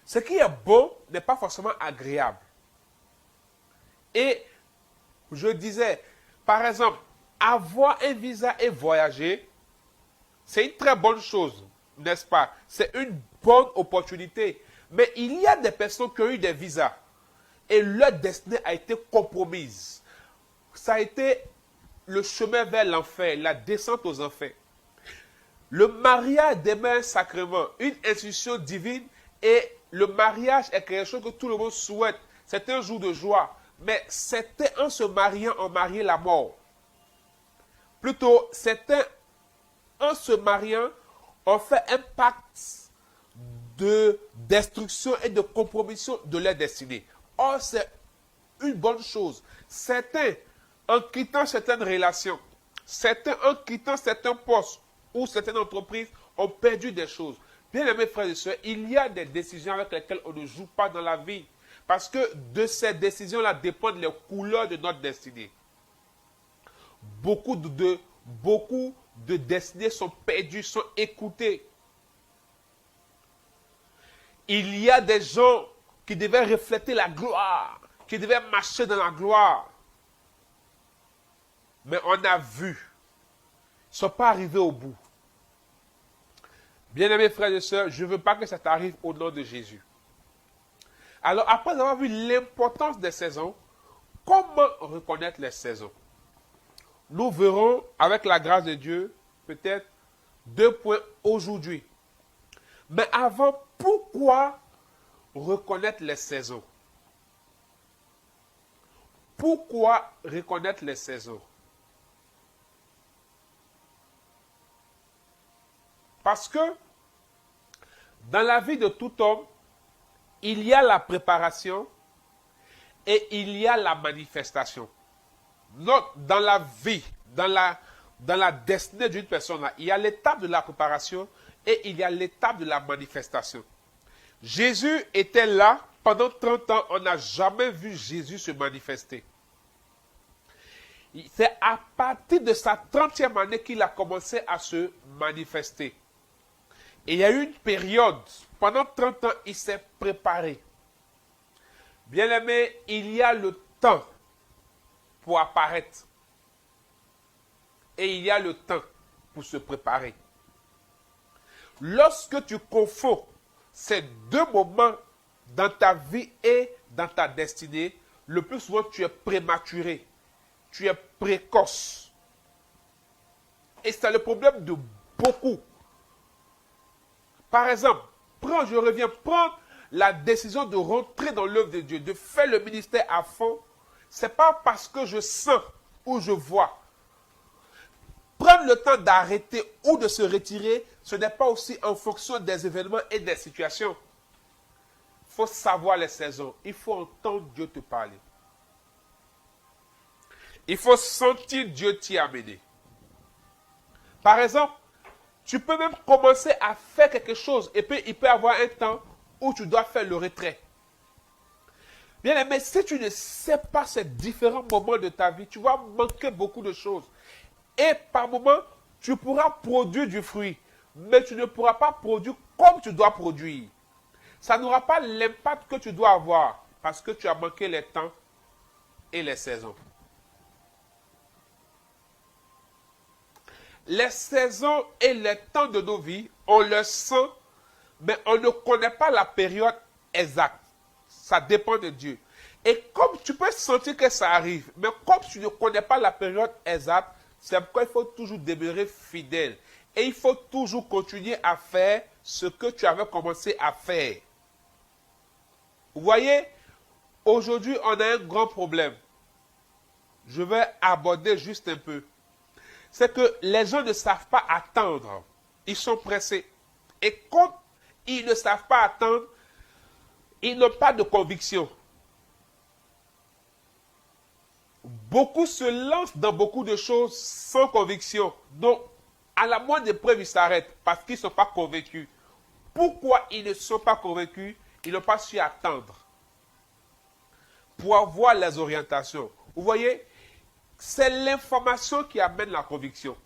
Ce qui est bon n'est pas forcément agréable. Et je disais, par exemple, avoir un visa et voyager, c'est une très bonne chose, n'est-ce pas? C'est une bonne opportunité. Mais il y a des personnes qui ont eu des visas et leur destinée a été compromise. Ça a été le chemin vers l'enfer, la descente aux enfers. Le mariage demeure un sacrement, une institution divine, et le mariage est quelque chose que tout le monde souhaite. C'est un jour de joie. Mais certains, en se mariant, ont marié la mort. Plutôt, certains, en se mariant, ont fait un pacte de destruction et de compromission de leur destinée. Or, c'est une bonne chose. Certains, en quittant certaines relations, certains, en quittant certains postes ou certaines entreprises, ont perdu des choses. Bien aimés frères et sœurs, il y a des décisions avec lesquelles on ne joue pas dans la vie. Parce que de ces décisions-là dépendent les couleurs de notre destinée. Beaucoup de destinées sont perdues, sont écoutées. Il y a des gens qui devaient refléter la gloire, qui devaient marcher dans la gloire. Mais on a vu, ils ne sont pas arrivés au bout. Bien-aimés frères et sœurs, je ne veux pas que ça t'arrive au nom de Jésus. Alors, après avoir vu l'importance des saisons, comment reconnaître les saisons? Nous verrons, avec la grâce de Dieu, peut-être 2 points aujourd'hui. Mais avant, pourquoi reconnaître les saisons? Pourquoi reconnaître les saisons? Parce que dans la vie de tout homme, il y a la préparation et il y a la manifestation. Dans la vie, dans la destinée d'une personne, il y a l'étape de la préparation et il y a l'étape de la manifestation. Jésus était là pendant 30 ans, on n'a jamais vu Jésus se manifester. C'est à partir de sa 30e année qu'il a commencé à se manifester. Et il y a eu une période, pendant 30 ans, il s'est préparé. Bien-aimé, il y a le temps pour apparaître. Et il y a le temps pour se préparer. Lorsque tu confonds ces 2 moments dans ta vie et dans ta destinée, le plus souvent tu es prématuré, tu es précoce. Et c'est le problème de beaucoup. Par exemple, prends la décision de rentrer dans l'œuvre de Dieu, de faire le ministère à fond. Ce n'est pas parce que je sens ou je vois. Prendre le temps d'arrêter ou de se retirer, ce n'est pas aussi en fonction des événements et des situations. Il faut savoir les saisons. Il faut entendre Dieu te parler. Il faut sentir Dieu t'y amener. Par exemple, tu peux même commencer à faire quelque chose et puis il peut y avoir un temps où tu dois faire le retrait. Bien aimé, si tu ne sais pas ces différents moments de ta vie, tu vas manquer beaucoup de choses. Et par moments, tu pourras produire du fruit, mais tu ne pourras pas produire comme tu dois produire. Ça n'aura pas l'impact que tu dois avoir parce que tu as manqué les temps et les saisons. Les saisons et les temps de nos vies, on le sent, mais on ne connaît pas la période exacte. Ça dépend de Dieu. Et comme tu peux sentir que ça arrive, mais comme tu ne connais pas la période exacte, c'est pourquoi il faut toujours demeurer fidèle. Et il faut toujours continuer à faire ce que tu avais commencé à faire. Vous voyez, aujourd'hui, on a un grand problème. Je vais aborder juste un peu. C'est que les gens ne savent pas attendre. Ils sont pressés. Et comme ils ne savent pas attendre, ils n'ont pas de conviction. Beaucoup se lancent dans beaucoup de choses sans conviction. Donc, à la moindre épreuve, ils s'arrêtent parce qu'ils ne sont pas convaincus. Pourquoi ils ne sont pas convaincus? Ils n'ont pas su attendre pour avoir les orientations. Vous voyez, c'est l'information qui amène la conviction.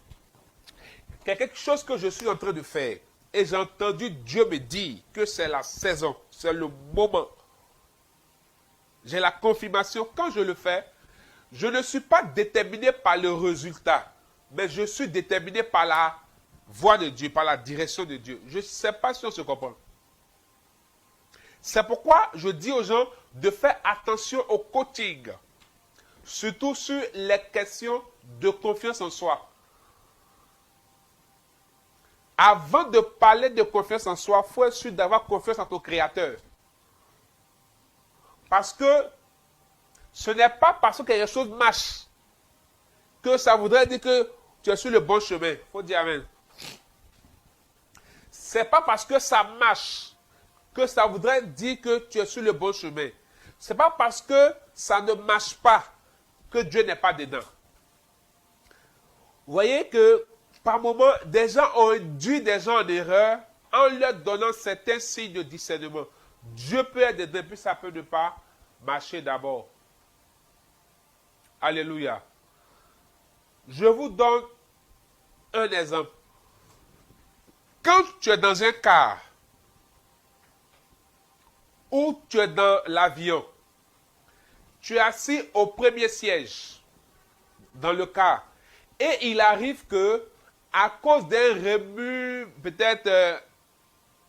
C'est quelque chose que je suis en train de faire. et j'ai entendu Dieu me dire que c'est la saison, c'est le moment. J'ai la confirmation, quand je le fais, je ne suis pas déterminé par le résultat, mais je suis déterminé par la voix de Dieu, par la direction de Dieu. Je ne sais pas si on se comprend. C'est pourquoi je dis aux gens de faire attention au coaching, surtout sur les questions de confiance en soi. Avant de parler de confiance en soi, il faut être sûr d'avoir confiance en ton Créateur. Parce que ce n'est pas parce que quelque chose marche que ça voudrait dire que tu es sur le bon chemin. Il faut dire Amen. Ce n'est pas parce que ça marche que ça voudrait dire que tu es sur le bon chemin. Ce n'est pas parce que ça ne marche pas que Dieu n'est pas dedans. Vous voyez que par moments, des gens ont induit des gens en erreur en leur donnant certains signes de discernement. Dieu peut être dedans, puis ça peut ne pas marcher d'abord. Alléluia. Je vous donne un exemple. Quand tu es dans un car ou tu es dans l'avion, tu es assis au premier siège dans le car et il arrive que à cause d'un remue, peut-être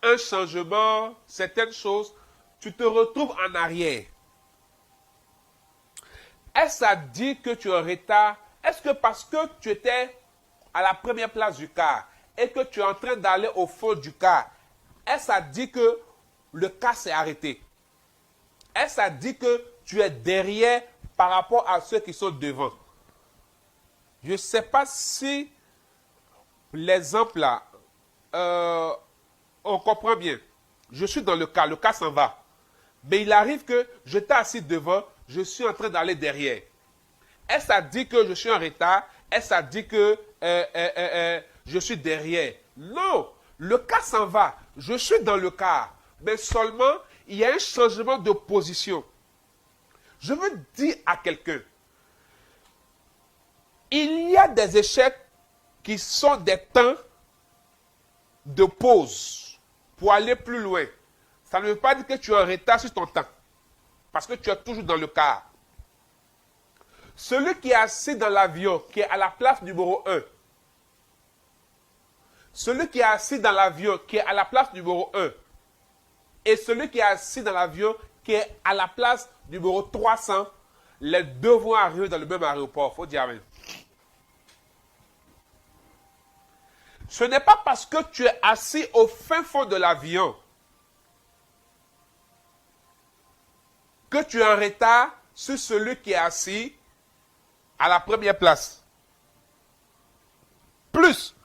un changement, certaines choses, tu te retrouves en arrière. Est-ce que ça dit que tu es en retard? Est-ce que parce que tu étais à la première place du car et que tu es en train d'aller au fond du car, est-ce que ça dit que le car s'est arrêté? Est-ce que ça dit que tu es derrière par rapport à ceux qui sont devant? Je ne sais pas si l'exemple là, on comprend bien. Je suis dans le car s'en va. Mais il arrive que je t'ai assis devant, je suis en train d'aller derrière. Est-ce que ça dit que je suis en retard? Est-ce que ça dit que je suis derrière? Non, le car s'en va. Je suis dans le car. Mais seulement, il y a un changement de position. Je veux dire à quelqu'un, il y a des échecs qui sont des temps de pause pour aller plus loin. Ça ne veut pas dire que tu es en retard sur ton temps. Parce que tu es toujours dans le car. Celui qui est assis dans l'avion, qui est à la place numéro 1. Celui qui est assis dans l'avion, qui est à la place numéro 1. Et celui qui est assis dans l'avion, qui est à la place numéro 300. Les deux vont arriver dans le même aéroport. Il faut dire Amen. Ce n'est pas parce que tu es assis au fin fond de l'avion que tu es en retard sur celui qui est assis à la première place. Plus,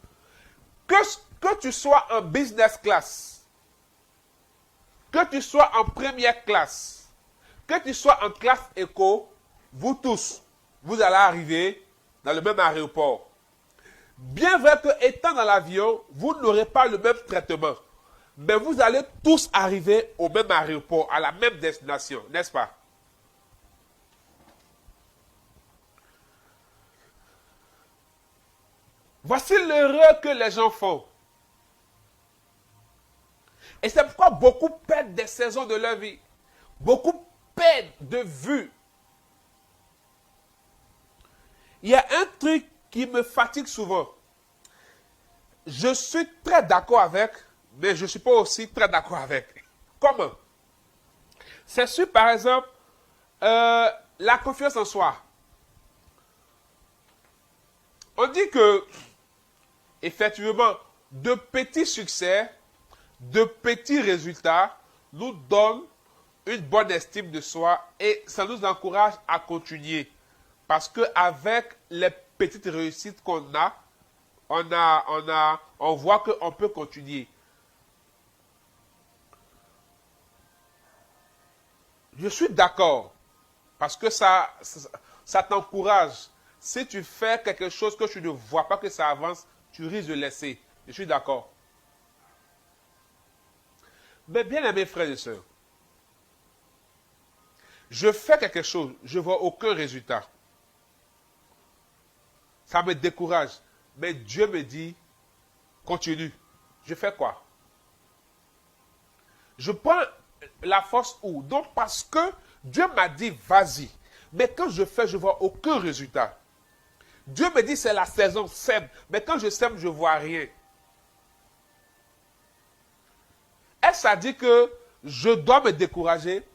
que tu sois en business class, que tu sois en première classe, que tu sois en classe éco, vous tous, vous allez arriver dans le même aéroport. Bien vrai que étant dans l'avion, vous n'aurez pas le même traitement. Mais vous allez tous arriver au même aéroport, à la même destination, n'est-ce pas? Voici l'erreur que les gens font. Et c'est pourquoi beaucoup perdent des saisons de leur vie. Beaucoup perdent de vue. Il y a un truc qui me fatigue souvent. Je suis très d'accord avec, mais je ne suis pas aussi très d'accord avec. Comment? C'est sûr, par exemple, la confiance en soi. On dit que, effectivement, de petits succès, de petits résultats nous donnent une bonne estime de soi et ça nous encourage à continuer. Parce qu'avec les petites réussites qu'on a, on voit qu'on peut continuer. Je suis d'accord, parce que ça t'encourage. Si tu fais quelque chose que tu ne vois pas que ça avance, tu risques de laisser. Je suis d'accord. Mais bien aimés frères et sœurs, je fais quelque chose, je ne vois aucun résultat. Ça me décourage. Mais Dieu me dit, continue. Je fais quoi? Je prends la force où? Donc parce que Dieu m'a dit vas-y. Mais quand je fais, je ne vois aucun résultat. Dieu me dit c'est la saison, sème. Mais quand je sème, je ne vois rien. Est-ce que ça dit que je dois me décourager?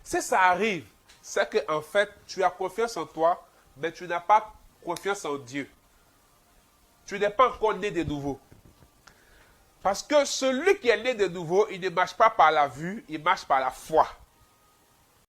Si ça arrive, c'est qu'en fait, tu as confiance en toi, mais tu n'as pas confiance en Dieu. Tu n'es pas encore né de nouveau. Parce que celui qui est né de nouveau, il ne marche pas par la vue, il marche par la foi.